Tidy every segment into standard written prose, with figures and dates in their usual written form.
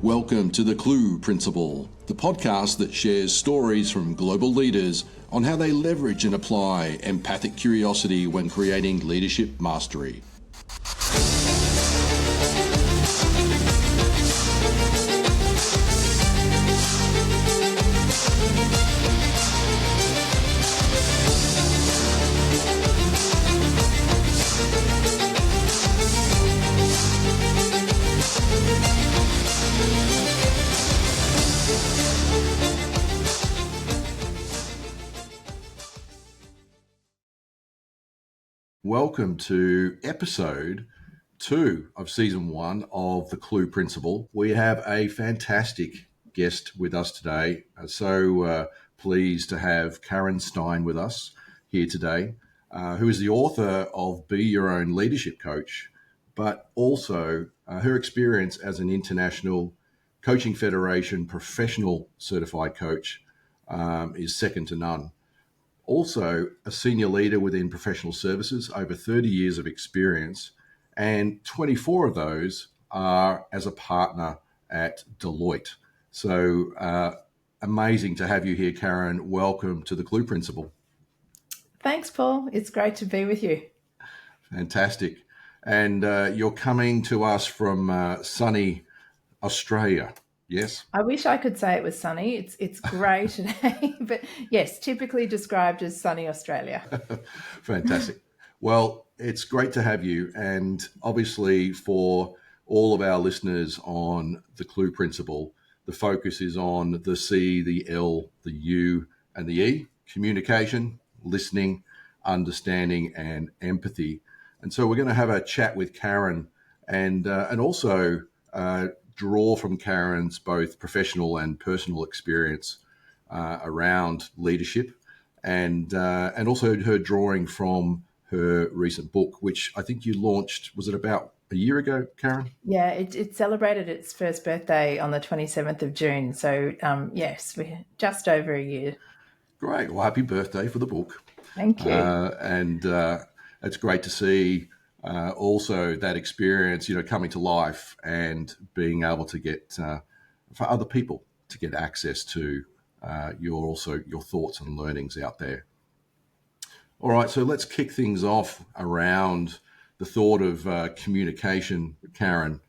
Welcome to the C.L.U.E Principle, the podcast that shares stories from global leaders on how they leverage and apply empathic curiosity when creating leadership mastery. Welcome to episode 2 of season 1 of the C.L.U.E Principle. We have a fantastic guest with us today. Pleased to have Karen Stein with us here today, who is the author of Be Your Own Leadership Coach, but also her experience as an International Coaching Federation professional certified coach is second to none. Also, a senior leader within professional services, over 30 years of experience, and 24 of those are as a partner at Deloitte. So amazing to have you here, Karen. Welcome to the C.L.U.E Principle. Thanks, Paul. It's great to be with you. Fantastic. And you're coming to us from sunny Australia. Yes. I wish I could say it was sunny. It's grey today, but yes, typically described as sunny Australia. Fantastic. Well, it's great to have you. And obviously for all of our listeners on the C.L.U.E Principle, the focus is on the C, the L, the U, and the E: communication, listening, understanding, and empathy. And so we're going to have a chat with Karen and also draw from Karen's both professional and personal experience around leadership, and also her drawing from her recent book, which I think you launched, was it about a year ago, Karen? Yeah, it celebrated its first birthday on the 27th of June. So yes, we're just over a year. Great. Well, happy birthday for the book. Thank you. And it's great to see also that experience, coming to life and being able to get, for other people to get access to your thoughts and learnings out there. All right, so let's kick things off around the thought of communication, Karen.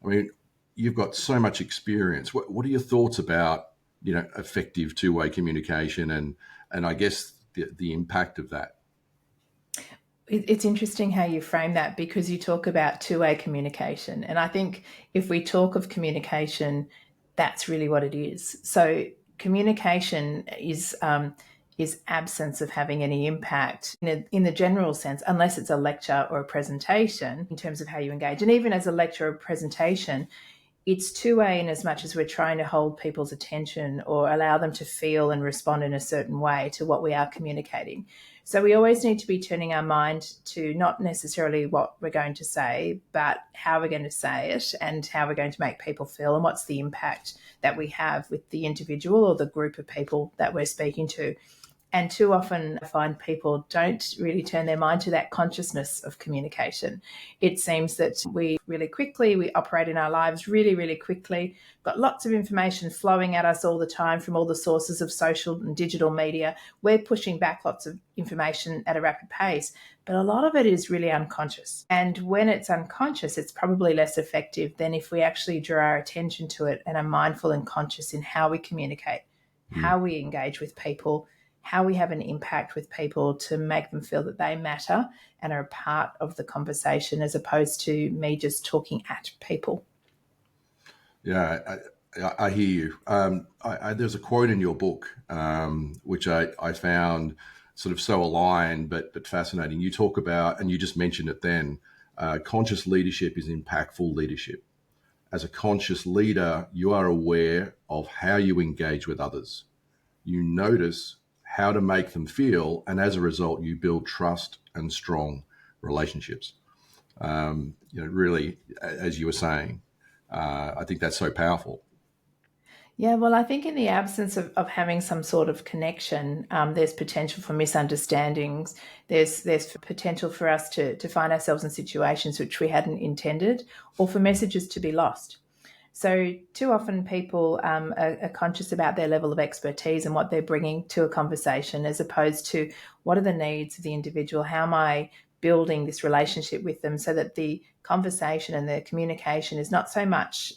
I mean, you've got so much experience. What are your thoughts about, effective two-way communication and I guess the impact of that? It's interesting how you frame that, because you talk about two-way communication. And I think if we talk of communication, that's really what it is. So communication is absence of having any impact in the general sense, unless it's a lecture or a presentation in terms of how you engage. And even as a lecture or presentation, it's two-way in as much as we're trying to hold people's attention or allow them to feel and respond in a certain way to what we are communicating. So we always need to be turning our mind to not necessarily what we're going to say, but how we're going to say it and how we're going to make people feel and what's the impact that we have with the individual or the group of people that we're speaking to. And too often I find people don't really turn their mind to that consciousness of communication. It seems that we operate in our lives really, really quickly, got lots of information flowing at us all the time from all the sources of social and digital media. We're pushing back lots of information at a rapid pace, but a lot of it is really unconscious. And when it's unconscious, it's probably less effective than if we actually draw our attention to it and are mindful and conscious in how we communicate, how we engage with people, how we have an impact with people to make them feel that they matter and are a part of the conversation, as opposed to me just talking at people. Yeah, I hear you. There's a quote in your book, which I found sort of so aligned but fascinating. You talk about, and you just mentioned it then, conscious leadership is impactful leadership. As a conscious leader, you are aware of how you engage with others. You notice how to make them feel, and as a result, you build trust and strong relationships. Really, as you were saying, I think that's so powerful. Yeah, well, I think in the absence of having some sort of connection, there's potential for misunderstandings. There's potential for us to find ourselves in situations which we hadn't intended, or for messages to be lost. So too often people are conscious about their level of expertise and what they're bringing to a conversation, as opposed to what are the needs of the individual? How am I building this relationship with them so that the conversation and the communication is not so much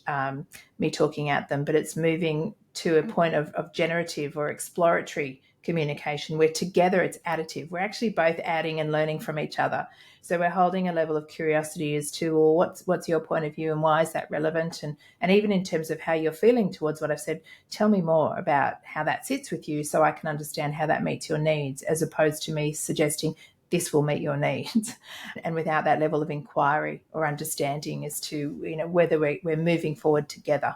me talking at them, but it's moving to a point of generative or exploratory communication where together it's additive. We're actually both adding and learning from each other. So we're holding a level of curiosity as to, well, what's your point of view and why is that relevant? And even in terms of how you're feeling towards what I've said, tell me more about how that sits with you so I can understand how that meets your needs, as opposed to me suggesting this will meet your needs. And without that level of inquiry or understanding as to, whether we're moving forward together.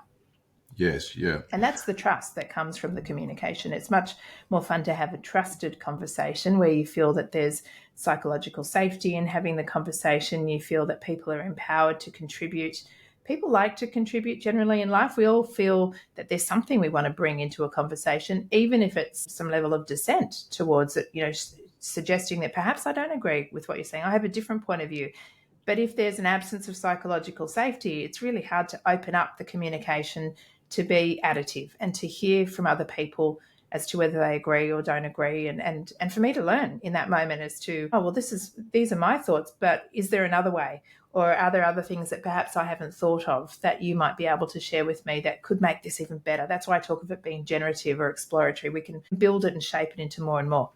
Yes, yeah. And that's the trust that comes from the communication. It's much more fun to have a trusted conversation where you feel that there's psychological safety in having the conversation. You feel that people are empowered to contribute. People like to contribute generally in life. We all feel that there's something we want to bring into a conversation, even if it's some level of dissent towards it, suggesting that perhaps I don't agree with what you're saying. I have a different point of view. But if there's an absence of psychological safety, it's really hard to open up the communication to be additive and to hear from other people as to whether they agree or don't agree, and for me to learn in that moment as to, oh, well, these are my thoughts, but is there another way? Or are there other things that perhaps I haven't thought of that you might be able to share with me that could make this even better? That's why I talk of it being generative or exploratory. We can build it and shape it into more and more.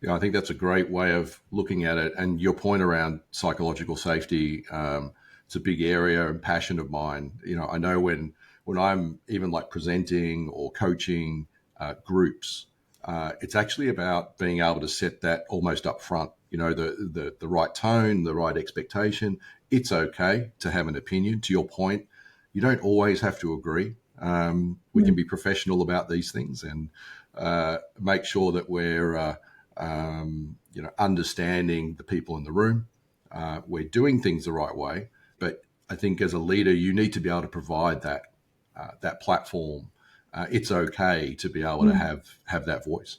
Yeah, I think that's a great way of looking at it. And your point around psychological safety, it's a big area and passion of mine. I know when I'm even like presenting or coaching groups, it's actually about being able to set that almost up front. The right tone, the right expectation. It's okay to have an opinion. To your point, you don't always have to agree. We can be professional about these things and make sure that we're understanding the people in the room. We're doing things the right way, but I think as a leader, you need to be able to provide that platform. It's okay to be able to have that voice.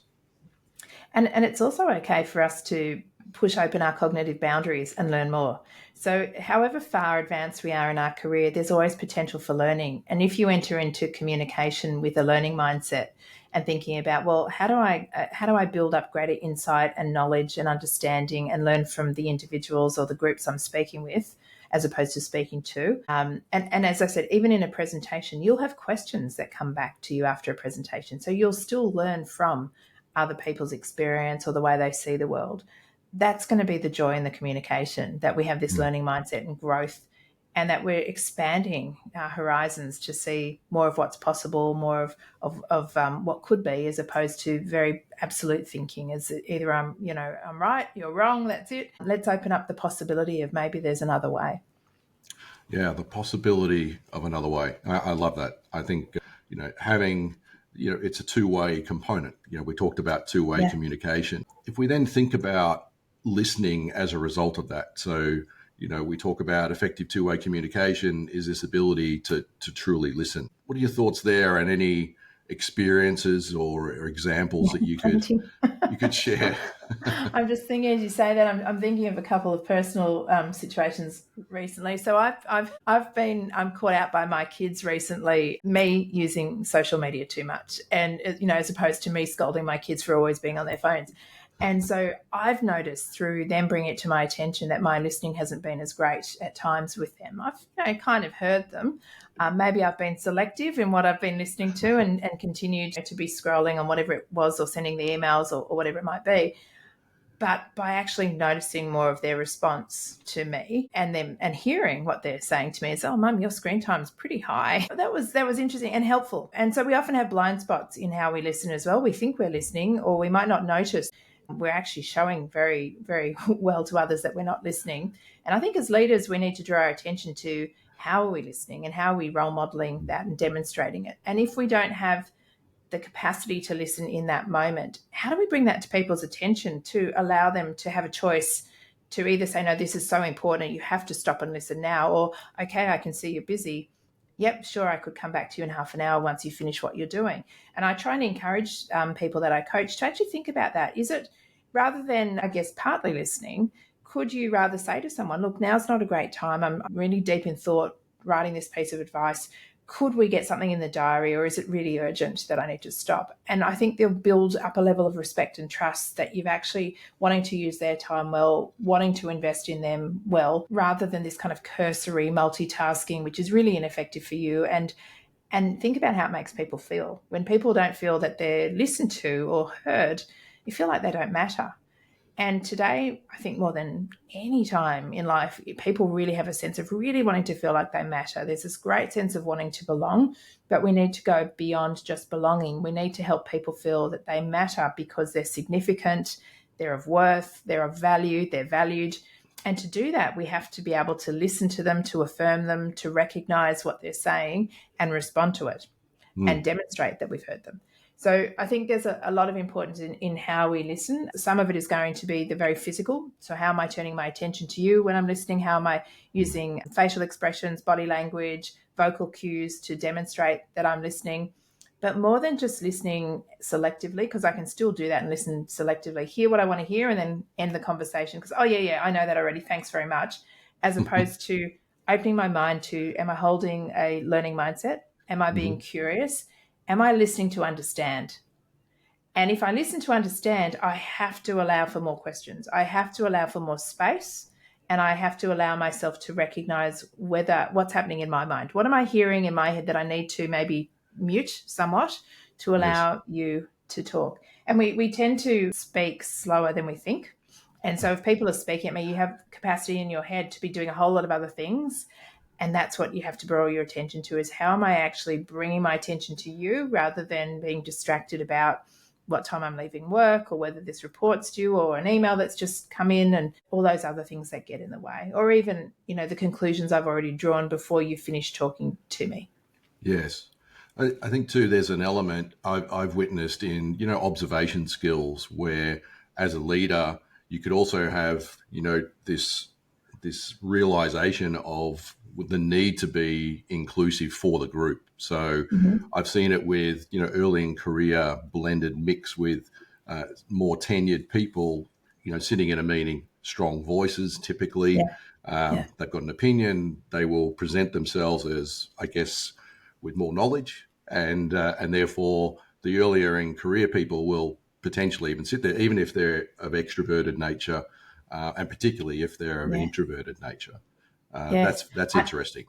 And it's also okay for us to push open our cognitive boundaries and learn more. So however far advanced we are in our career, there's always potential for learning. And if you enter into communication with a learning mindset and thinking about, well, how do I build up greater insight and knowledge and understanding and learn from the individuals or the groups I'm speaking with, as opposed to speaking to. And as I said, even in a presentation, you'll have questions that come back to you after a presentation. So you'll still learn from other people's experience or the way they see the world. That's going to be the joy in the communication, that we have this learning mindset and growth, and that we're expanding our horizons to see more of what's possible, more of what could be, as opposed to very absolute thinking as either I'm right, you're wrong, that's it. Let's open up the possibility of maybe there's another way. Yeah, the possibility of another way. I love that. I think, having, it's a two-way component. We talked about two-way communication. If we then think about listening as a result of that, so, we talk about effective two-way communication is this ability to truly listen. What are your thoughts there, and any experiences or examples that you could share? I'm just thinking, as you say that, I'm thinking of a couple of personal situations recently. So I've been caught out by my kids recently, me using social media too much, and as opposed to me scolding my kids for always being on their phones. And so I've noticed through them bringing it to my attention that my listening hasn't been as great at times with them. I've kind of heard them. Maybe I've been selective in what I've been listening to and continued to be scrolling on whatever it was, or sending the emails or whatever it might be. But by actually noticing more of their response to me and hearing what they're saying to me is, oh, Mum, your screen time is pretty high. That was interesting and helpful. And so we often have blind spots in how we listen as well. We think we're listening, or we might not notice we're actually showing very, very well to others that we're not listening. And I think as leaders, we need to draw our attention to how are we listening and how are we role modeling that and demonstrating it. And if we don't have the capacity to listen in that moment, how do we bring that to people's attention to allow them to have a choice to either say, no, this is so important, you have to stop and listen now, or, okay, I can see you're busy. Yep, sure, I could come back to you in half an hour once you finish what you're doing. And I try and encourage people that I coach to actually think about that. Is it, rather than, I guess, partly listening, could you rather say to someone, look, now's not a great time, I'm really deep in thought, writing this piece of advice. Could we get something in the diary, or is it really urgent that I need to stop? And I think they'll build up a level of respect and trust that you've actually wanting to use their time well, wanting to invest in them well, rather than this kind of cursory multitasking, which is really ineffective for you. And think about how it makes people feel. When people don't feel that they're listened to or heard, you feel like they don't matter. And today, I think more than any time in life, people really have a sense of really wanting to feel like they matter. There's this great sense of wanting to belong, but we need to go beyond just belonging. We need to help people feel that they matter because they're significant, they're of worth, they're of value, they're valued. And to do that, we have to be able to listen to them, to affirm them, to recognize what they're saying and respond to it and demonstrate that we've heard them. So I think there's a lot of importance in how we listen. Some of it is going to be the very physical. So how am I turning my attention to you when I'm listening? How am I using facial expressions, body language, vocal cues to demonstrate that I'm listening? But more than just listening selectively, because I can still do that and listen selectively, hear what I want to hear and then end the conversation because, oh, yeah, I know that already. Thanks very much. As opposed to opening my mind to, am I holding a learning mindset? Am I being curious? Am I listening to understand? And if I listen to understand, I have to allow for more questions. I have to allow for more space, and I have to allow myself to recognize what's happening in my mind. What am I hearing in my head that I need to maybe mute somewhat to Yes. allow you to talk? And we tend to speak slower than we think. And so if people are speaking at me, you have capacity in your head to be doing a whole lot of other things. And that's what you have to draw your attention to, is how am I actually bringing my attention to you rather than being distracted about what time I'm leaving work or whether this report's due or an email that's just come in and all those other things that get in the way, or even, the conclusions I've already drawn before you finish talking to me. Yes. I think too, there's an element I've witnessed in, observation skills where as a leader, you could also have, this realization of the need to be inclusive for the group. So I've seen it with, early in career blended mix with more tenured people, sitting in a meeting, strong voices typically. Yeah. Yeah. They've got an opinion. They will present themselves as, I guess, with more knowledge, and therefore the earlier in career people will potentially even sit there, even if they're of extroverted nature, and particularly if they're of an Yeah. introverted nature. Yes. That's interesting.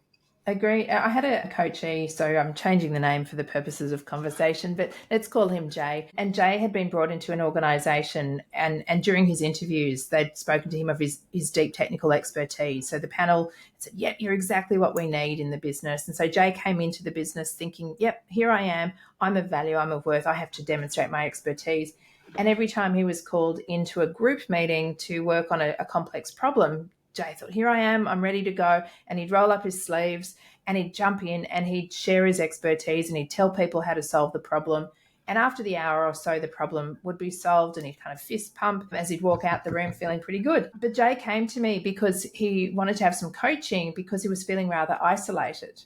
Agree. I had a coachee, so I'm changing the name for the purposes of conversation, but let's call him Jay. And Jay had been brought into an organization, and during his interviews, they'd spoken to him of his deep technical expertise. So the panel said, yep, you're exactly what we need in the business. And so Jay came into the business thinking, yep, here I am. I'm of value. I'm of worth. I have to demonstrate my expertise. And every time he was called into a group meeting to work on a complex problem, Jay thought, here I am, I'm ready to go. And he'd roll up his sleeves and he'd jump in and he'd share his expertise and he'd tell people how to solve the problem. And after the hour or so, the problem would be solved and he'd kind of fist pump as he'd walk out the room feeling pretty good. But Jay came to me because he wanted to have some coaching because he was feeling rather isolated.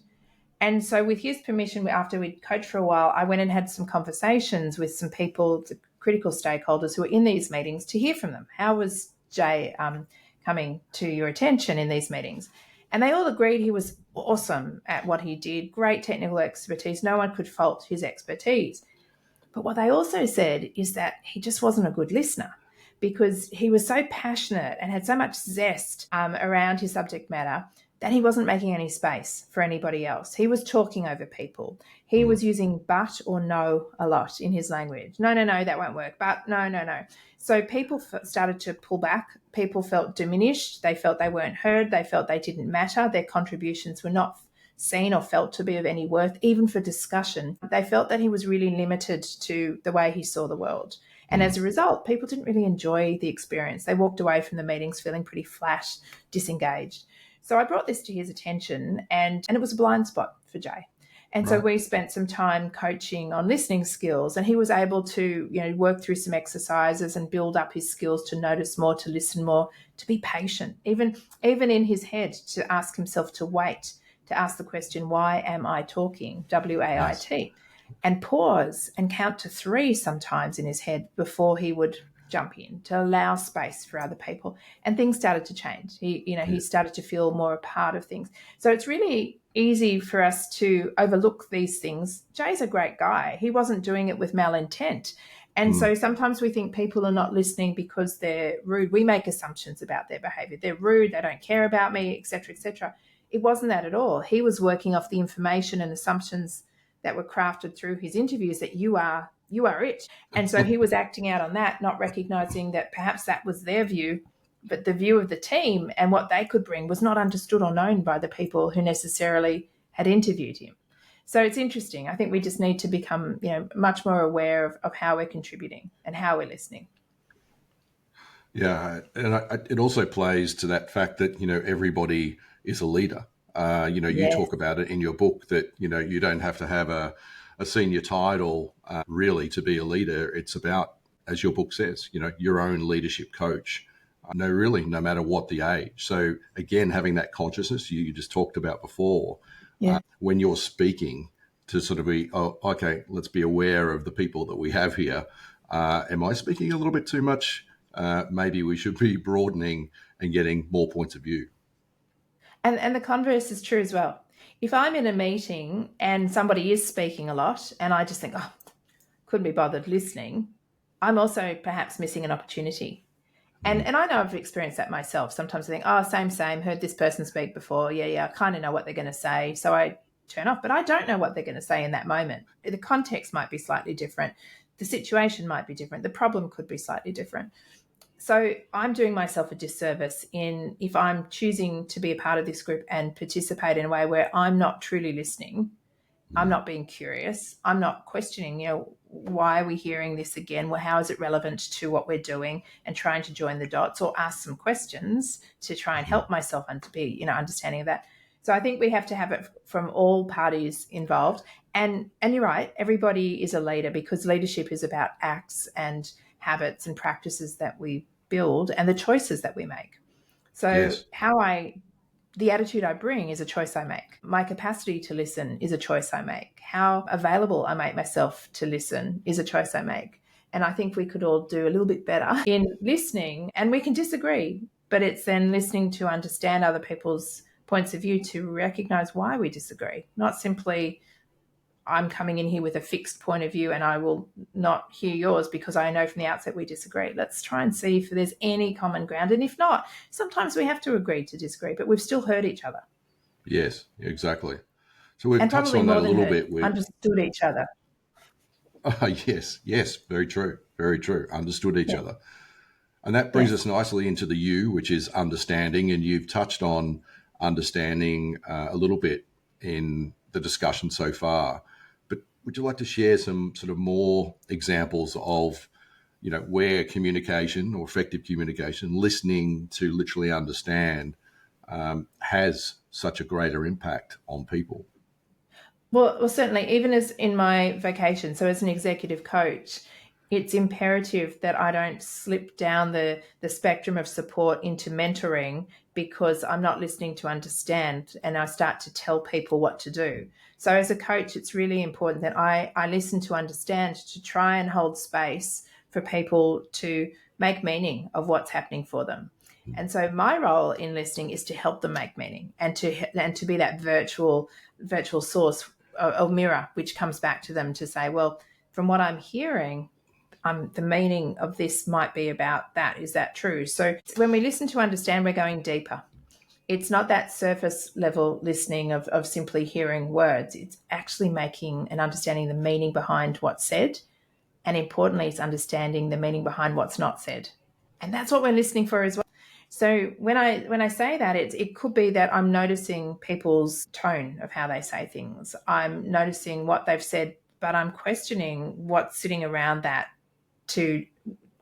And so with his permission, after we'd coached for a while, I went and had some conversations with some people, the critical stakeholders who were in these meetings, to hear from them. How was Jay coming to your attention in these meetings? And they all agreed he was awesome at what he did, great technical expertise. No one could fault his expertise. But what they also said is that he just wasn't a good listener because he was so passionate and had so much zest around his subject matter that he wasn't making any space for anybody else. He was talking over people. He was using but or no a lot in his language. No, that won't work. But no. So people started to pull back. People felt diminished. They felt they weren't heard. They felt they didn't matter. Their contributions were not seen or felt to be of any worth, even for discussion. They felt that he was really limited to the way he saw the world. And as a result, people didn't really enjoy the experience. They walked away from the meetings feeling pretty flat, disengaged. So I brought this to his attention, and it was a blind spot for Jay. And so we spent some time coaching on listening skills, and he was able to, work through some exercises and build up his skills to notice more, to listen more, to be patient, even in his head, to ask himself to wait, to ask the question, why am I talking? WAIT. Yes. And pause and count to 3 sometimes in his head before he would jump in, to allow space for other people. And things started to change. He started to feel more a part of things. So it's really easy for us to overlook these things. Jay's a great guy. He wasn't doing it with malintent. And Mm. so sometimes we think people are not listening because they're rude. We make assumptions about their behavior. They're rude, they don't care about me, etc., etc. It wasn't that at all. He was working off the information and assumptions that were crafted through his interviews that you are it. And so he was acting out on that, not recognizing that perhaps that was their view, but the view of the team and what they could bring was not understood or known by the people who necessarily had interviewed him. So it's interesting. I think we just need to become, much more aware of how we're contributing and how we're listening. Yeah, and it also plays to that fact that everybody is a leader. You Yes. talk about it in your book that you don't have to have a senior title really to be a leader. It's about, as your book says, your own leadership coach. No, really, no matter what the age. So again, having that consciousness you just talked about before, Yeah. when you're speaking, to sort of be, oh, okay, let's be aware of the people that we have here. Am I speaking a little bit too much? Maybe we should be broadening and getting more points of view. And the converse is true as well. If I'm in a meeting and somebody is speaking a lot and I just think, oh, couldn't be bothered listening, I'm also perhaps missing an opportunity. Mm. And I know I've experienced that myself. Sometimes I think, oh, same, heard this person speak before. Yeah, I kind of know what they're going to say. So I turn off, but I don't know what they're going to say in that moment. The context might be slightly different. The situation might be different. The problem could be slightly different. So I'm doing myself a disservice in if I'm choosing to be a part of this group and participate in a way where I'm not truly listening. I'm Mm. not being curious. I'm not questioning, why are we hearing this again? Well, how is it relevant to what we're doing, and trying to join the dots or ask some questions to try and Mm. help myself and to be, understanding of that. So I think we have to have it from all parties involved. And you're right, everybody is a leader because leadership is about acts and habits and practices that we build and the choices that we make. So Yes. the attitude I bring is a choice I make. My capacity to listen is a choice I make. How available I make myself to listen is a choice I make. And I think we could all do a little bit better in listening, and we can disagree, but it's then listening to understand other people's points of view to recognize why we disagree, not simply I'm coming in here with a fixed point of view and I will not hear yours because I know from the outset we disagree. Let's try and see if there's any common ground. And if not, sometimes we have to agree to disagree, but we've still heard each other. Yes, exactly. So we've And touched probably on that more a than little heard, bit with, understood each other. yes, very true, very true. Understood each Yeah. other. And that brings Yes. us nicely into the U, which is understanding. And you've touched on understanding a little bit in the discussion so far. But would you like to share some sort of more examples of, where communication or effective communication, listening to literally understand, has such a greater impact on people? Well, certainly, even as in my vocation, so as an executive coach, it's imperative that I don't slip down the spectrum of support into mentoring because I'm not listening to understand and I start to tell people what to do. So, as a coach, it's really important that I listen to understand to try and hold space for people to make meaning of what's happening for them. And so my role in listening is to help them make meaning and to be that virtual source or mirror, which comes back to them to say, well, from what I'm hearing, the meaning of this might be about that. Is that true? So when we listen to understand, we're going deeper. It's not that surface level listening of simply hearing words. It's actually making and understanding the meaning behind what's said. And importantly, it's understanding the meaning behind what's not said. And that's what we're listening for as well. So when I say that, it could be that I'm noticing people's tone of how they say things. I'm noticing what they've said, but I'm questioning what's sitting around that to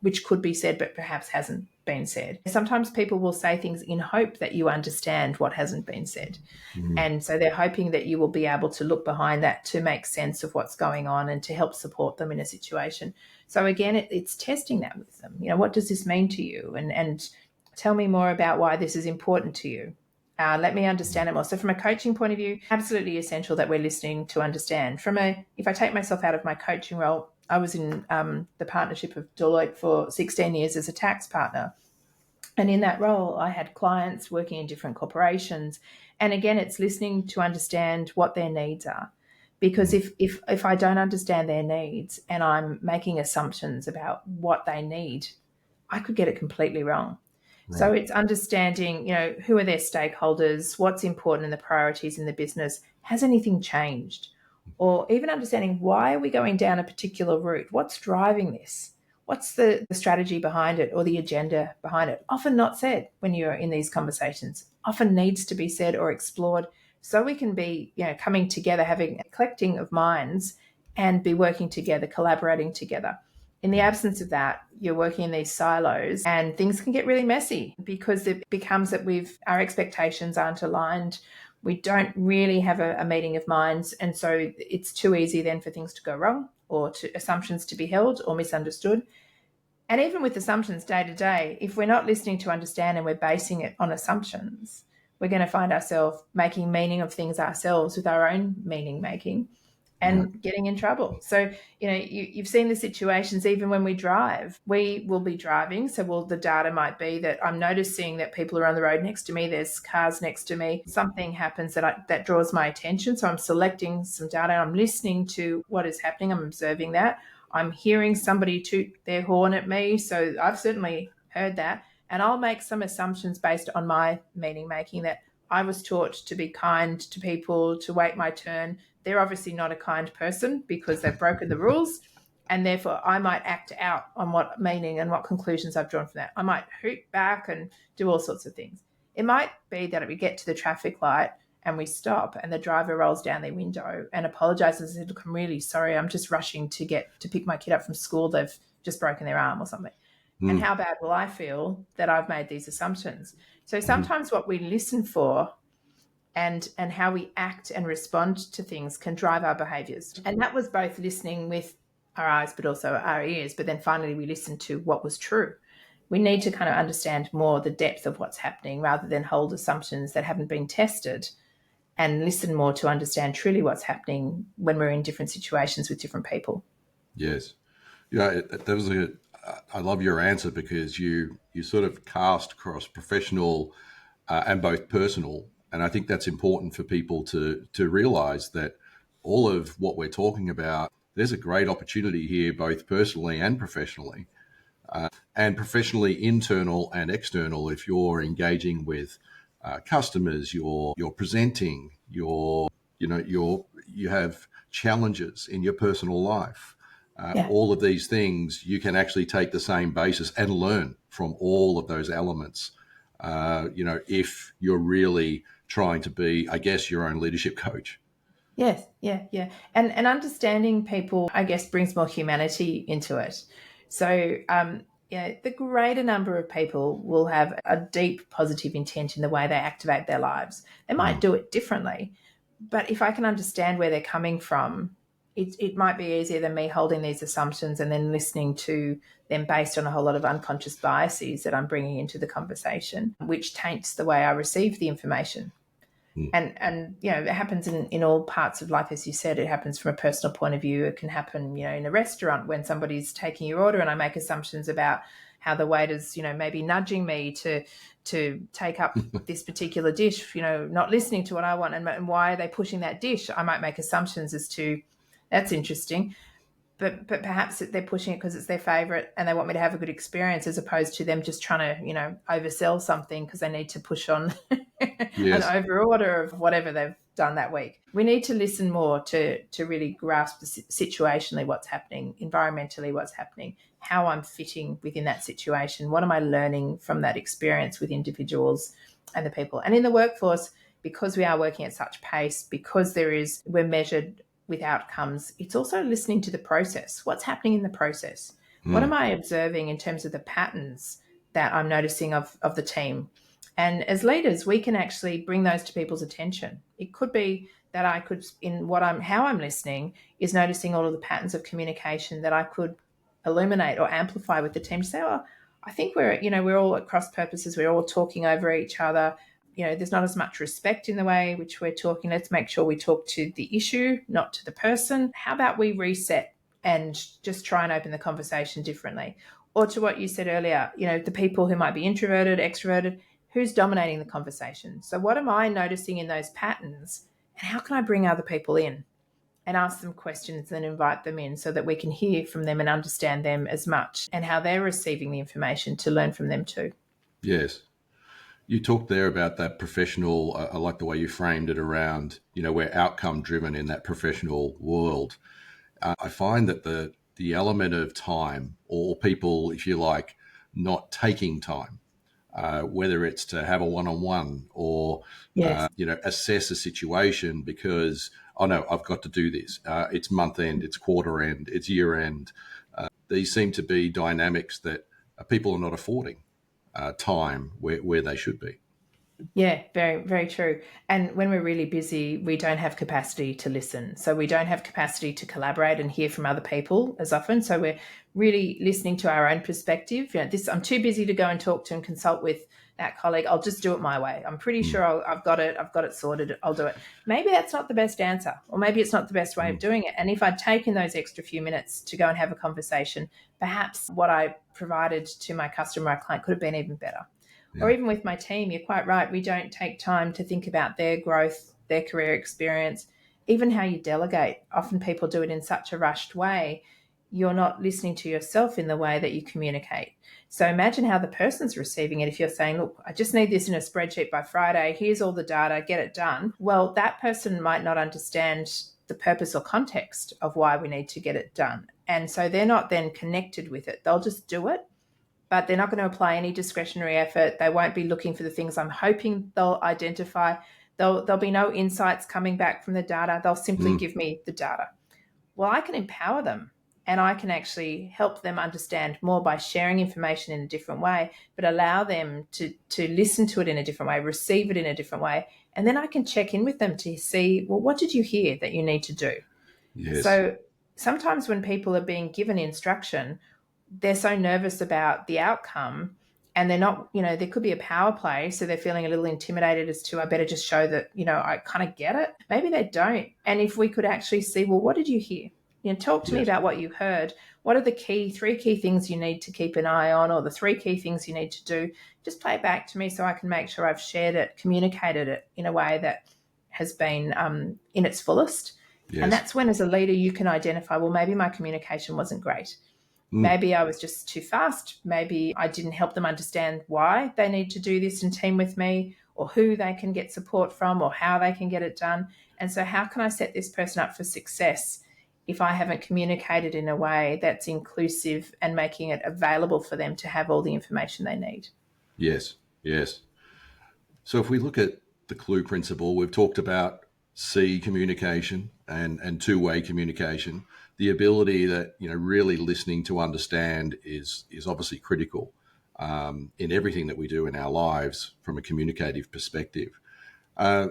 which could be said but perhaps hasn't been said. Sometimes people will say things in hope that you understand what hasn't been said. Mm. And so they're hoping that you will be able to look behind that to make sense of what's going on and to help support them in a situation. So again, it's testing that with them. What does this mean to you? And tell me more about why this is important to you. Let me understand it more. So from a coaching point of view, absolutely essential that we're listening to understand. If I take myself out of my coaching role, I was in the partnership of Deloitte for 16 years as a tax partner. And in that role, I had clients working in different corporations. And again, it's listening to understand what their needs are. Because if I don't understand their needs and I'm making assumptions about what they need, I could get it completely wrong. So Right. it's understanding, who are their stakeholders, what's important in the priorities in the business, has anything changed? Or even understanding, why are we going down a particular route? What's driving this? What's the strategy behind it or the agenda behind it? Often not said when you're in these conversations, often needs to be said or explored, so we can be, coming together, having a collecting of minds and be working together, collaborating together. In the absence of that, you're working in these silos and things can get really messy because it becomes that our expectations aren't aligned. We don't really have a meeting of minds. And so it's too easy then for things to go wrong or assumptions to be held or misunderstood. And even with assumptions day to day, if we're not listening to understand and we're basing it on assumptions, we're going to find ourselves making meaning of things ourselves with our own meaning making Right. and getting in trouble. So, you've seen the situations even when we drive. We will be driving. So the data might be that I'm noticing that people are on the road next to me, there's cars next to me, something happens that draws my attention. So I'm selecting some data, I'm listening to what is happening, I'm observing that. I'm hearing somebody toot their horn at me. So I've certainly heard that. And I'll make some assumptions based on my meaning making that I was taught to be kind to people, to wait my turn. They're obviously not a kind person because they've broken the rules. And therefore, I might act out on what meaning and what conclusions I've drawn from that. I might hoot back and do all sorts of things. It might be that we get to the traffic light and we stop and the driver rolls down their window and apologizes and says, look, I'm really sorry. I'm just rushing to pick my kid up from school. They've just broken their arm or something. And how bad will I feel that I've made these assumptions? So sometimes what we listen for and how we act and respond to things can drive our behaviors. And that was both listening with our eyes, but also our ears. But then finally, we listened to what was true. We need to kind of understand more the depth of what's happening rather than hold assumptions that haven't been tested, and listen more to understand truly what's happening when we're in different situations with different people. Yes. Yeah, that was I love your answer because you sort of cast across professional and both personal, and I think that's important for people to realize that all of what we're talking about, there's a great opportunity here, both personally and professionally, and professionally internal and external. If you're engaging with customers, you're presenting, you have challenges in your personal life. Yeah. All of these things, you can actually take the same basis and learn from all of those elements. If you're really trying to be, I guess, your own leadership coach. Yes, yeah, yeah. And understanding people, I guess, brings more humanity into it. So, the greater number of people will have a deep positive intent in the way they activate their lives. They might Mm, do it differently, but if I can understand where they're coming from, it might be easier than me holding these assumptions and then listening to them based on a whole lot of unconscious biases that I'm bringing into the conversation, which taints the way I receive the information. mm, And it happens in all parts of life. As you said, it happens from a personal point of view. It can happen in a restaurant when somebody's taking your order and I make assumptions about how the waiter's maybe nudging me to take up this particular dish, not listening to what I want, and why are they pushing that dish. I might make assumptions as to, that's interesting, but perhaps they're pushing it because it's their favorite and they want me to have a good experience, as opposed to them just trying to oversell something because they need to push on an yes. over order of whatever they've done that week. We need to listen more to really grasp situationally what's happening, environmentally what's happening, how I'm fitting within that situation, what am I learning from that experience with individuals and the people. And in the workforce, because we are working at such pace, because we're measured with outcomes, it's also listening to the process. What's happening in the process? What am Mm, I observing in terms of the patterns that I'm noticing of the team? And as leaders, we can actually bring those to people's attention. It could be that I could, in how I'm listening, is noticing all of the patterns of communication that I could illuminate or amplify with the team to say, oh, I think we're all at cross purposes. We're all talking over each other. There's not as much respect in the way which we're talking. Let's make sure we talk to the issue, not to the person. How about we reset and just try and open the conversation differently? Or to what you said earlier, the people who might be introverted, extroverted, who's dominating the conversation. So what am I noticing in those patterns, and how can I bring other people in and ask them questions and invite them in so that we can hear from them and understand them as much and how they're receiving the information to learn from them too. Yes. You talked there about that professional. I like the way you framed it around, we're outcome driven in that professional world. I find that the element of time, or people, if you like, not taking time, whether it's to have a one-on-one or Yes. assess a situation because, oh no, I've got to do this. It's month end, it's quarter end, it's year end. These seem to be dynamics that people are not affording time where they should be. Yeah, very, very true. And when we're really busy, we don't have capacity to listen. So we don't have capacity to collaborate and hear from other people as often. So we're really listening to our own perspective. This I'm too busy to go and talk to and consult with that colleague. I'll just do it my way. I'm pretty Mm, sure I've got it. I've got it sorted. I'll do it. Maybe that's not the best answer, or maybe it's not the best way of mm, doing it. And if I'd taken those extra few minutes to go and have a conversation, perhaps what I provided to my customer, my client, could have been even better. Or yeah. even with my team, you're quite right. We don't take time to think about their growth, their career experience, even how you delegate. Often people do it in such a rushed way. You're not listening to yourself in the way that you communicate. So imagine how the person's receiving it. If you're saying, look, I just need this in a spreadsheet by Friday, here's all the data, get it done. Well, that person might not understand the purpose or context of why we need to get it done. And so they're not then connected with it. They'll just do it, but they're not going to apply any discretionary effort. They won't be looking for the things I'm hoping they'll identify. There'll be no insights coming back from the data. They'll simply Mm, give me the data. Well, I can empower them and I can actually help them understand more by sharing information in a different way, but allow them to listen to it in a different way, receive it in a different way. And then I can check in with them to see, well, what did you hear that you need to do? yes. So sometimes when people are being given instruction, they're so nervous about the outcome, and they're not, there could be a power play. So they're feeling a little intimidated as to, I better just show that, I kind of get it. Maybe they don't. And if we could actually see, well, what did you hear? Talk to me Yes. about what you heard. What are the three key things you need to keep an eye on, or the three key things you need to do? Just play it back to me so I can make sure I've shared it, communicated it in a way that has been in its fullest. And Yes. that's when, as a leader, you can identify, well, maybe my communication wasn't great. Mm, Maybe I was just too fast. Maybe I didn't help them understand why they need to do this and team with me, or who they can get support from, or how they can get it done. And so, how can I set this person up for success if I haven't communicated in a way that's inclusive and making it available for them to have all the information they need? yes. Yes. So if we look at the clue principle, we've talked about C, communication, and two-way communication. The ability that really listening to understand is obviously critical in everything that we do in our lives from a communicative perspective. Uh,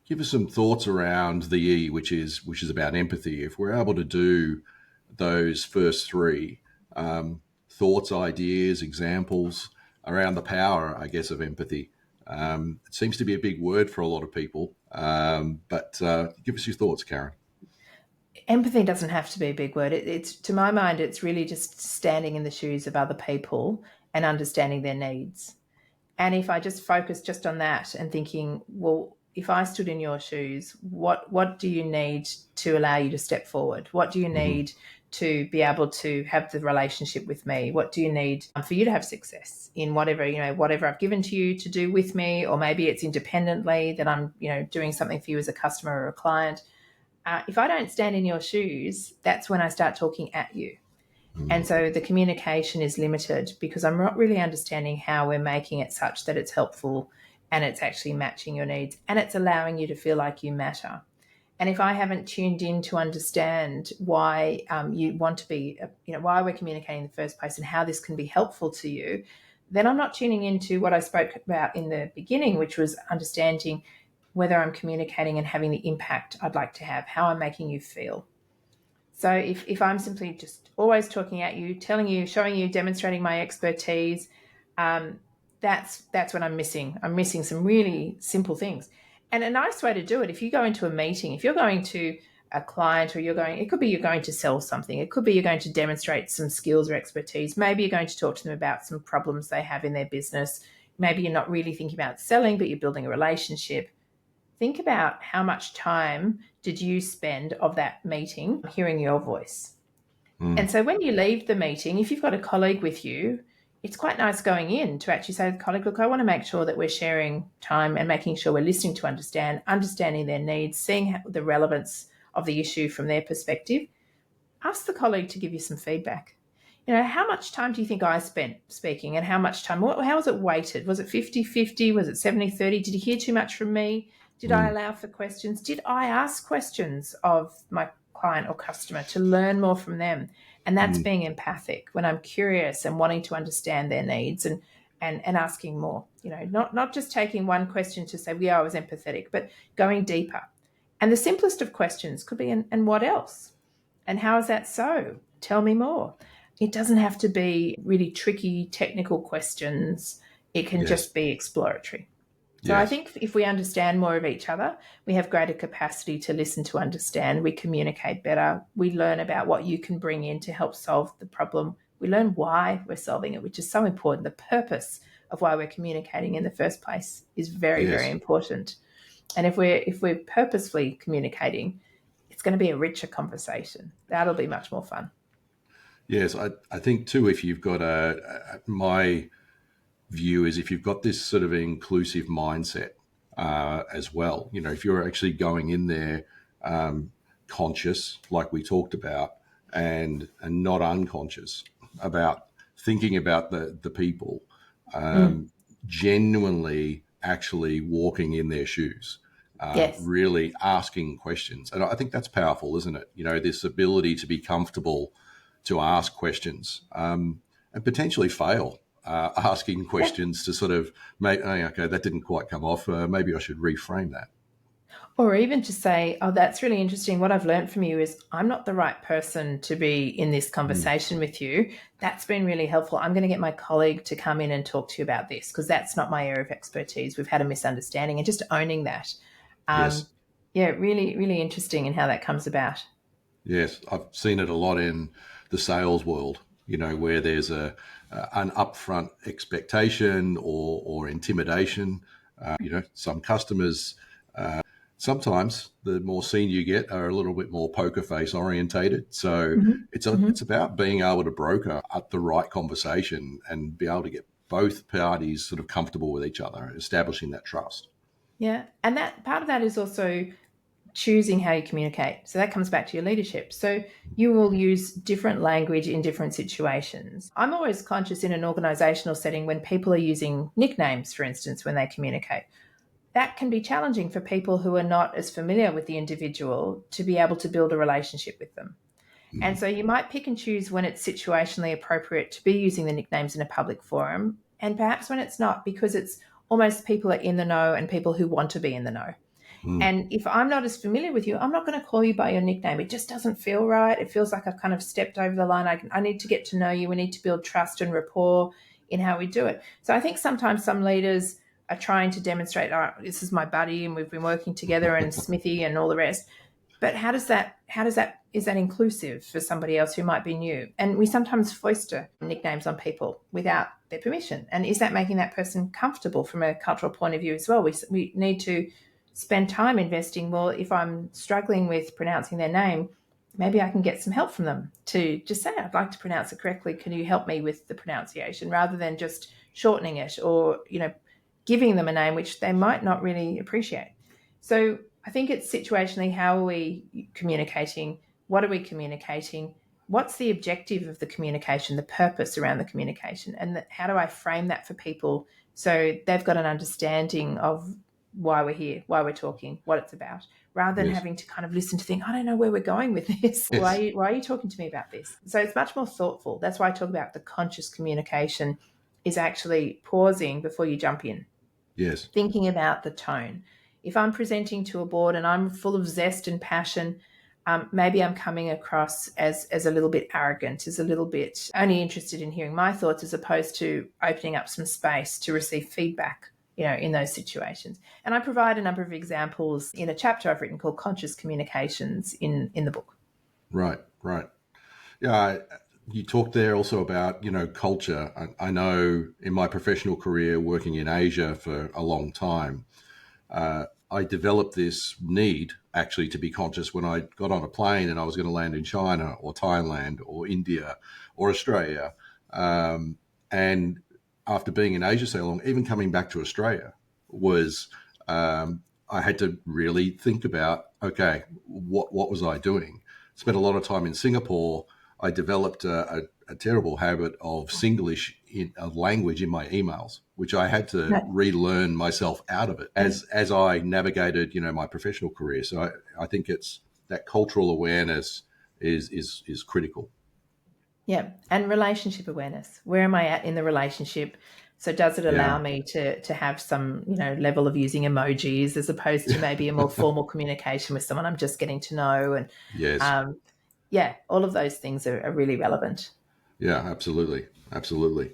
Give us some thoughts around the E, which is about empathy. If we're able to do those first three, thoughts, ideas, examples around the power, I guess, of empathy. It seems to be a big word for a lot of people, but give us your thoughts, Karen. Empathy doesn't have to be a big word. It's, to my mind, it's really just standing in the shoes of other people and understanding their needs. And if I just focus just on that and thinking, well, if I stood in your shoes, what do you need to allow you to step forward? What do you Mm-hmm. need to be able to have the relationship with me? What do you need for you to have success in whatever I've given to you to do with me? Or maybe it's independently that I'm, doing something for you as a customer or a client. If I don't stand in your shoes, that's when I start talking at you. And Mm-hmm. so the communication is limited because I'm not really understanding how we're making it such that it's helpful and it's actually matching your needs and it's allowing you to feel like you matter. And if I haven't tuned in to understand why you want to be, why we're communicating in the first place and how this can be helpful to you, then I'm not tuning into what I spoke about in the beginning, which was understanding whether I'm communicating and having the impact I'd like to have, how I'm making you feel. So if I'm simply just always talking at you, telling you, showing you, demonstrating my expertise, um, that's when I'm missing. I'm missing some really simple things. And a nice way to do it, if you go into a meeting, if you're going to a client or it could be you're going to sell something. It could be you're going to demonstrate some skills or expertise. Maybe you're going to talk to them about some problems they have in their business. maybe you're not really thinking about selling, but you're building a relationship. Think about how much time did you spend of that meeting hearing your voice. Mm. And so when you leave the meeting, if you've got a colleague with you, it's quite nice going in to actually say to the colleague, look, I want to make sure that we're sharing time and making sure we're listening to understanding their needs, seeing the relevance of the issue from their perspective. Ask the colleague to give you some feedback. How much time do you think I spent speaking, and how much time, how was it weighted? Was it 50-50? Was it 70-30? Did you hear too much from me? Did I Mm. allow for questions? Did I ask questions of my client or customer to learn more from them? And that's Mm. being empathic, when I'm curious and wanting to understand their needs, and asking more, not just taking one question to say, well, yeah, I was empathetic, but going deeper. And the simplest of questions could be, and what else? And how is that so? Tell me more. It doesn't have to be really tricky technical questions. It can Yes. just be exploratory. So I Yes. think if we understand more of each other, we have greater capacity to listen, to understand, we communicate better, we learn about what you can bring in to help solve the problem. We learn why we're solving it, which is so important. The purpose of why we're communicating in the first place is very, very Yes. important. And if we're purposefully communicating, it's going to be a richer conversation. That'll be much more fun. Yes. I think too, if you've got my view is if you've got this sort of inclusive mindset as well, if you're actually going in there conscious, like we talked about, and not unconscious about thinking about the people, Mm. genuinely actually walking in their shoes, Yes. really asking questions. And I think that's powerful, isn't it? This ability to be comfortable to ask questions, and potentially fail asking Yeah. questions to sort of make, oh, okay, that didn't quite come off. Maybe I should reframe that. Or even to say, oh, that's really interesting. What I've learned from you is I'm not the right person to be in this Mm. conversation with you. That's been really helpful. I'm going to get my colleague to come in and talk to you about this, because that's not my area of expertise. We've had a misunderstanding, and just owning that. Um, Yes. yeah, really, really interesting in how that comes about. Yes, I've seen it a lot in the sales world, where there's an upfront expectation or intimidation. Some customers, sometimes the more senior you get, are a little bit more poker face orientated. So Mm-hmm. it's Mm-hmm. about being able to broker up the right conversation and be able to get both parties sort of comfortable with each other, establishing that trust. Yeah. And that part of that is also choosing how you communicate. So that comes back to your leadership. So you will use different language in different situations. I'm always conscious in an organizational setting when people are using nicknames, for instance, when they communicate. That can be challenging for people who are not as familiar with the individual to be able to build a relationship with them. And Mm. so you might pick and choose when it's situationally appropriate to be using the nicknames in a public forum, and perhaps when it's not, because it's almost people are in the know and people who want to be in the know. Mm. And if I'm not as familiar with you, I'm not going to call you by your nickname. It just doesn't feel right. It feels like I've kind of stepped over the line. I need to get to know you. We need to build trust and rapport in how we do it. So I think sometimes some leaders are trying to demonstrate, oh, this is my buddy and we've been working together and Smithy and all the rest. But is that inclusive for somebody else who might be new? And we sometimes foist nicknames on people without their permission. And is that making that person comfortable from a cultural point of view as well? We need to spend time investing. Well, if I'm struggling with pronouncing their name, maybe I can get some help from them to just say, I'd like to pronounce it correctly. Can you help me with the pronunciation, rather than just shortening it, or, giving them a name which they might not really appreciate. So I think it's situationally, how are we communicating? What are we communicating? What's the objective of the communication, the purpose around the communication? And how do I frame that for people so they've got an understanding of why we're here, why we're talking, what it's about, rather than Yes. having to kind of listen to think, I don't know where we're going with this. Yes. Why are you talking to me about this? So it's much more thoughtful. That's why I talk about the conscious communication is actually pausing before you jump in, Yes. thinking about the tone. If I'm presenting to a board and I'm full of zest and passion, maybe I'm coming across as a little bit arrogant, as a little bit only interested in hearing my thoughts, as opposed to opening up some space to receive feedback, in those situations. And I provide a number of examples in a chapter I've written called Conscious Communications in the book. Right. Right. Yeah. You talked there also about, culture. I know in my professional career working in Asia for a long time, I developed this need actually to be conscious when I got on a plane and I was going to land in China or Thailand or India or Australia. And after being in Asia so long, even coming back to Australia was, I had to really think about, okay, what was I doing? Spent a lot of time in Singapore. I developed a terrible habit of Singlish in a language in my emails, which I had to No, relearn myself out of it as I navigated, my professional career. So I think it's that cultural awareness is critical. yeah, and relationship awareness. Where am I at in the relationship? So does it allow Yeah. me to have some, level of using emojis as opposed to maybe a more formal communication with someone I'm just getting to know? And Yes. um, yeah, all of those things are really relevant. Yeah. Absolutely. Absolutely.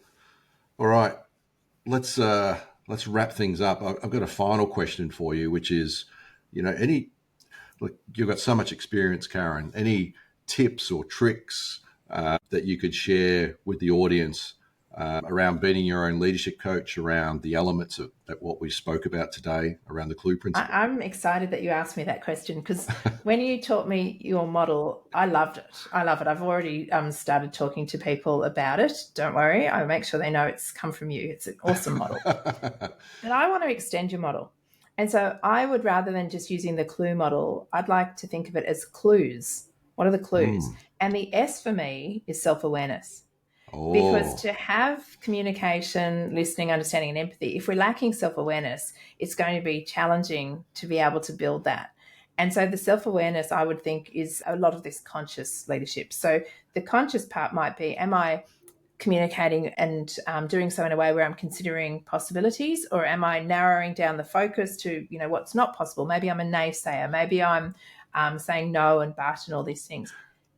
All right. Let's wrap things up. I've got a final question for you, which is, any look, you've got so much experience, Karen. Any tips or tricks that you could share with the audience around being your own leadership coach, around the elements of that what we spoke about today, around the clue principle? I'm excited that you asked me that question because when you taught me your model, I loved it. I love it. I've already started talking to people about it. Don't worry, I make sure they know it's come from you. It's an awesome model. But I want to extend your model. And so I would, rather than just using the clue model, I'd like to think of it as clues. What are the clues? Mm. And the S for me is self awareness. Because Oh. to have communication, listening, understanding, and empathy, if we're lacking self awareness, it's going to be challenging to be able to build that. And so the self awareness, I would think, is a lot of this conscious leadership. So the conscious part might be, am I communicating and doing so in a way where I'm considering possibilities, or am I narrowing down the focus to what's not possible? Maybe I'm a naysayer. Maybe I'm saying no and but and all these things.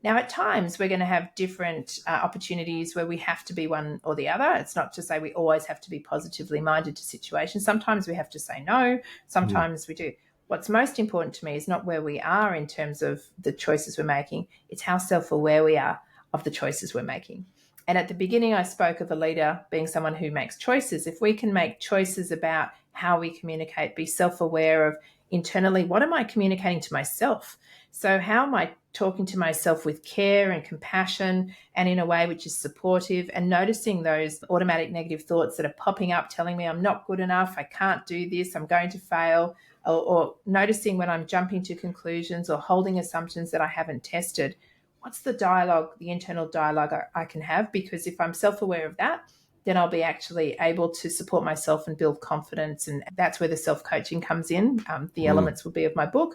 Now, at times, we're going to have different opportunities where we have to be one or the other. It's not to say we always have to be positively minded to situations. Sometimes we have to say no. Mm. Sometimes we do. What's most important to me is not where we are in terms of the choices we're making. It's how self-aware we are of the choices we're making. And at the beginning, I spoke of a leader being someone who makes choices. If we can make choices about how we communicate, be self aware of internally, what am I communicating to myself? So, how am I talking to myself with care and compassion and in a way which is supportive, and noticing those automatic negative thoughts that are popping up telling me I'm not good enough, I can't do this, I'm going to fail, or noticing when I'm jumping to conclusions or holding assumptions that I haven't tested. What's the dialogue, the internal dialogue I can have? Because if I'm self aware of that, then I'll be actually able to support myself and build confidence. And that's where the self coaching comes in. The Mm. elements will be of my book.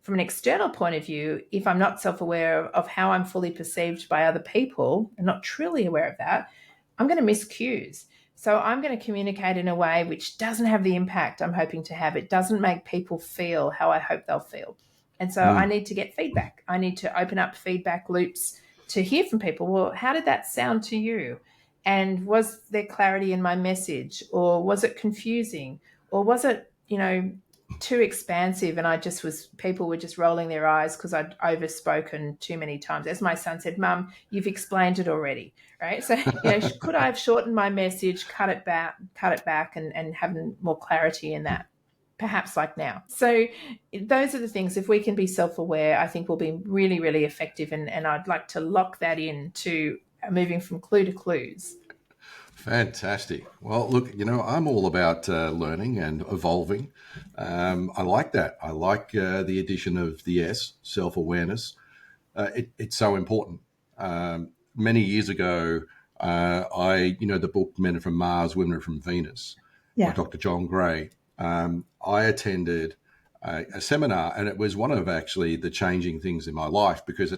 From an external point of view, if I'm not self aware of how I'm fully perceived by other people and not truly aware of that, I'm going to miss cues. So I'm going to communicate in a way which doesn't have the impact I'm hoping to have. It doesn't make people feel how I hope they'll feel. And so I Mm. need to get feedback. I need to open up feedback loops to hear from people. Well, how did that sound to you? And was there clarity in my message? Or was it confusing? Or was it, too expansive, and people were just rolling their eyes because I'd overspoken too many times. As my son said, Mum, you've explained it already, right? So, could I have shortened my message, cut it back and having more clarity in that? Perhaps like now. So those are the things. If we can be self-aware, I think we'll be really, really effective. And I'd like to lock that in to moving from clue to clues. Fantastic. Well, look, I'm all about learning and evolving. I like that. I like the addition of the S, self awareness. It's so important. Many years ago, the book Men Are From Mars, Women Are From Venus by Yeah. Dr. John Gray. I attended a seminar, and it was one of actually the changing things in my life because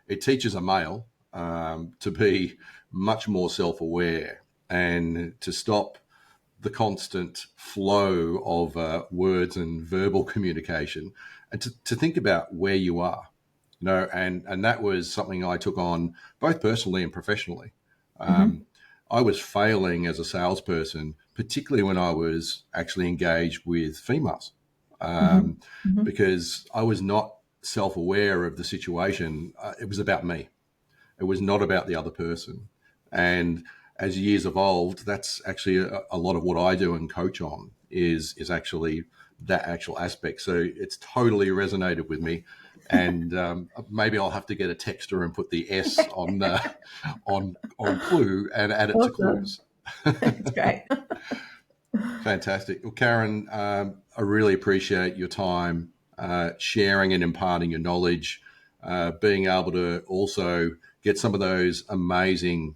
it teaches a male to be much more self aware and to stop the constant flow of words and verbal communication and to think about where you are, and that was something I took on both personally and professionally. Mm-hmm. I was failing as a salesperson, particularly when I was actually engaged with females, Mm-hmm. um, Mm-hmm. because I was not self aware of the situation. It was about me. It was not about the other person. And as years evolved, that's actually a lot of what I do and coach on is actually that actual aspect. So it's totally resonated with me. And maybe I'll have to get a texter and put the S on clue and add it to Awesome. clues. It's great. Fantastic. Well, Karen, I really appreciate your time sharing and imparting your knowledge, being able to also get some of those amazing,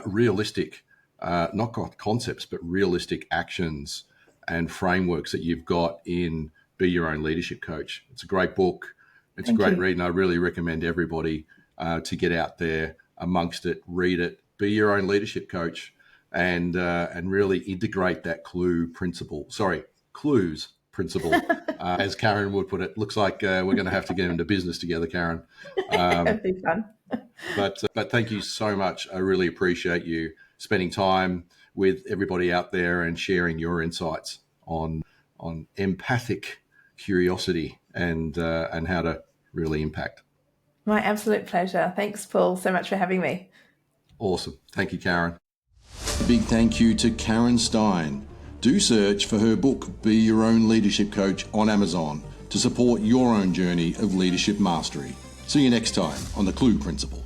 realistic, not concepts, but realistic actions and frameworks that you've got in Be Your Own Leadership Coach. It's a great book. It's a Thank great you. read, and I really recommend everybody to get out there amongst it, read it, be your own leadership coach, and really integrate that clues principle, as Karen would put it. Looks like we're going to have to get into business together, Karen. It'd be fun. But thank you so much. I really appreciate you spending time with everybody out there and sharing your insights on empathic curiosity and how to really impact. My absolute pleasure. Thanks, Paul, so much for having me. Awesome. Thank you, Karen. A big thank you to Karen Stein. Do search for her book, Be Your Own Leadership Coach, on Amazon to support your own journey of leadership mastery. See you next time on the C.L.U E Principle.